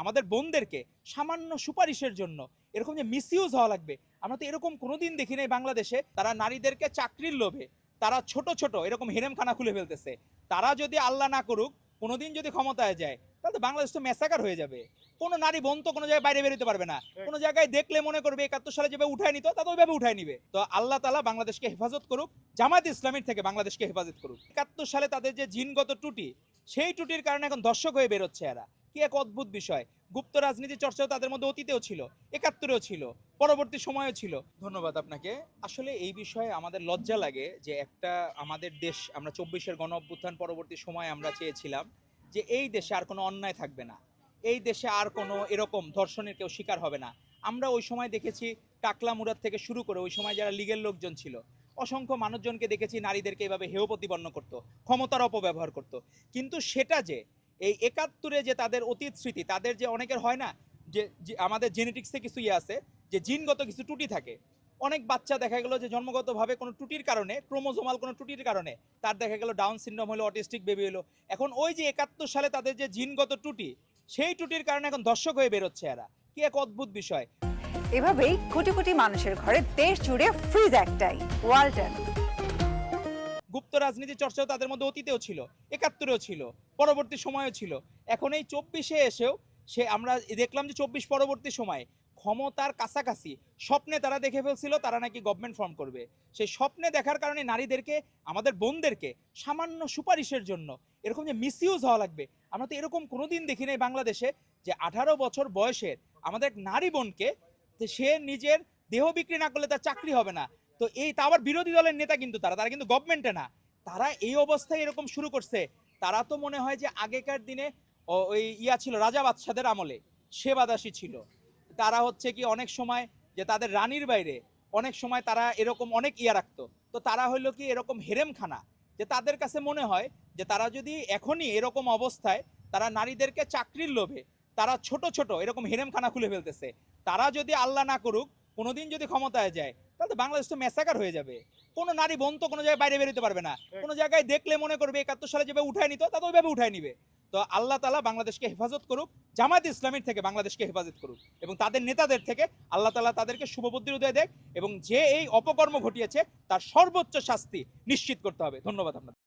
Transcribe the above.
আমাদের বোনদেরকে সামান্য সুপারিশের জন্য এরকম যে মিসইউজ হওয়া লাগবে, আমরা তো এরকম কোনোদিন দেখি নাই বাংলাদেশে। তারা নারীদেরকে চাকরির লোভে তারা ছোট ছোট এরকম হেরেমখানা খুলে ফেলতেছে। তারা যদি আল্লাহ না করুক কোনোদিন যদি ক্ষমতায় যায়, তাহলে তো বাংলাদেশ তো ম্যাসাকার হয়ে যাবে। কোনো নারী বোন তো কোনো জায়গায় বাইরে বেরোতে পারবে না। কোনো জায়গায় দেখলে মনে করবে ৭১ সালে যেভাবে উঠায় নিত তা তো ওইভাবে উঠায় নিবে। তো আল্লাহ তাআলা বাংলাদেশকে হেফাজত করুক, জামায়াত ইসলামীর থেকে বাংলাদেশকে হেফাজত করুক। ৭১ সালে তাদের যে জিনগত ত্রুটি, সেই ত্রুটির কারণে এখন দর্শক হয়ে বেরোচ্ছে এরা। কি এক অদ্ভুত বিষয়। গুপ্ত রাজনীতি চর্চাও তাদের মধ্যে অতীতেও ছিল, ৭১-ও ছিল, পরবর্তী সময়েও ছিল। ধন্যবাদ আপনাকে। আসলে এই বিষয়ে আমাদের লজ্জা লাগে যে একটা আমাদের দেশ, আমরা ২৪-এর গণ অভ্যুত্থান পরবর্তী সময়ে আমরা চেয়েছিলাম যে এই দেশে আর কোনো অন্যায় থাকবে না, এই দেশে আর কোনো এরকম ধর্ষণের কেউ শিকার হবে না। আমরা ওই সময় দেখেছি টাকলা মুরাদ থেকে শুরু করে ওই সময় যারা লীগের লোকজন ছিল, অসংখ্য মানুষজনকে দেখেছি নারীদেরকে এভাবে হেয় প্রতিপন্ন করতো, ক্ষমতার অপব্যবহার করতো। কিন্তু সেটা যে এই ৭১-এ যে তাদের অতীত স্মৃতি, তাদের যে অনেকের হয় না যে আমাদের জেনেটিক্সে কিছু ইয়ে আছে, যে জিনগত কিছু ত্রুটি থাকে। অনেক বাচ্চা দেখা গেল যে জন্মগতভাবে কোনো ত্রুটির কারণে, ক্রোমোজোমাল কোনো ত্রুটির কারণে তার দেখা গেল ডাউন সিনড্রোম হলো, অটিস্টিক বেবি হলো। এখন ওই যে ৭১ সালে তাদের যে জিনগত ত্রুটি, সেই ত্রুটির কারণে এখন দর্শক হয়ে বেরোচ্ছে এরা। কি এক অদ্ভুত বিষয়। এভাবেই কোটি কোটি মানুষের ঘরে দেশ জুড়ে ফ্রিজ একটাই, ওয়ালটন। গুপ্ত রাজনীতি চর্চাও তাদের মধ্যে অতীতেও ছিল, ৭১-ও ছিল, পরবর্তী সময়েও ছিল। এখন এই ২৪-এ এসেও আমরা দেখলাম যে ২৪ পরবর্তী সময়ে ক্ষমতার কাছাকাছি স্বপ্নে তারা দেখে ফেলছিল তারা নাকি গভর্নমেন্ট ফর্ম করবে। সেই স্বপ্নে দেখার কারণে নারীদেরকে, আমাদের বোনদেরকে সামান্য সুপারিশের জন্য এরকম যে মিসইউজ হওয়া লাগবে, আমরা তো এরকম কোনোদিন দেখি নাই বাংলাদেশে। যে ১৮ বছর বয়সের আমাদের এক নারী বোনকে, সে নিজের দেহ বিক্রি না করলে তার চাকরি হবে না। তো তা আবার বিরোধী দলের নেতা, কিন্তু তারা কিন্তু গভর্নমেন্টে না। তারা এই অবস্থায় এরকম শুরু করছে। তারা তো মনে হয় যে আগেকার দিনে ওই ছিল রাজা বাদশাদের আমলে সেবাদাসী ছিল। তারা হচ্ছে কি অনেক সময় যে তাদের রানীর বাইরে অনেক সময় তারা এরকম অনেক রাখতো। তো তারা হইলো কি এরকম হেরেমখানা, যে তাদের কাছে মনে হয় যে তারা যদি এখনই এরকম অবস্থায় তারা নারীদেরকে চাকরির লোভে তারা ছোট ছোট এরকম হেরেমখানা খুলে ফেলতেছে। তারা যদি আল্লাহ না করুক কোনোদিন যদি ক্ষমতায় যায়, তাহলে তো বাংলাদেশ তো ম্যাসাকার হয়ে যাবে। কোনো নারী বোন তো কোনো জায়গায় বাইরে বেরোতে পারবে না। কোনো জায়গায় দেখলে মনে করবে ৭১ সালে যেভাবে উঠায় নিত তা তো ওইভাবে উঠায় নিবে। তো আল্লাহ তাআলা বাংলাদেশকে হেফাজত করুক, জামায়াত ইসলামীর থেকে বাংলাদেশকে হেফাজত করুক, এবং তাদের নেতাদের থেকে আল্লাহ তাআলা তাদেরকে শুভবুদ্ধির উদয় দেখ, এবং যে এই অপকর্ম ঘটিয়েছে তার সর্বোচ্চ শাস্তি নিশ্চিত করতে হবে। ধন্যবাদ আপনাদের।